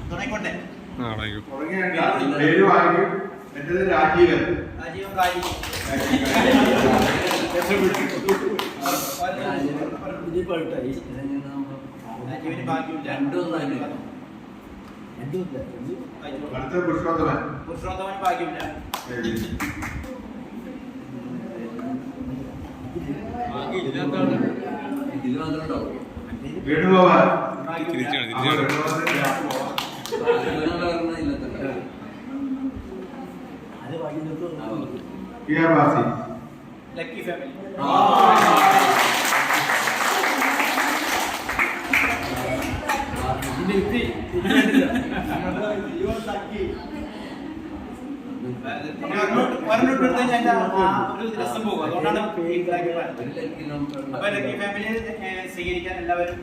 തുടങ്ങിക്കോട്ടെ. എന്റേത് രാജീവൻ. രാജീവൻ കാര്യം രാജീവിന് ഭാഗ്യമില്ല. അടുത്ത പുരുഷോത്തമൻ. പുരുഷോത്തമന് ഭാഗ്യമില്ല. വേണുഗോപാൽ. Lucky family. ഒരു രസം പോകും. അതുകൊണ്ടാണ് അപ്പൊ ലക്കി ഫാമിലി സ്വീകരിക്കാൻ എല്ലാവരും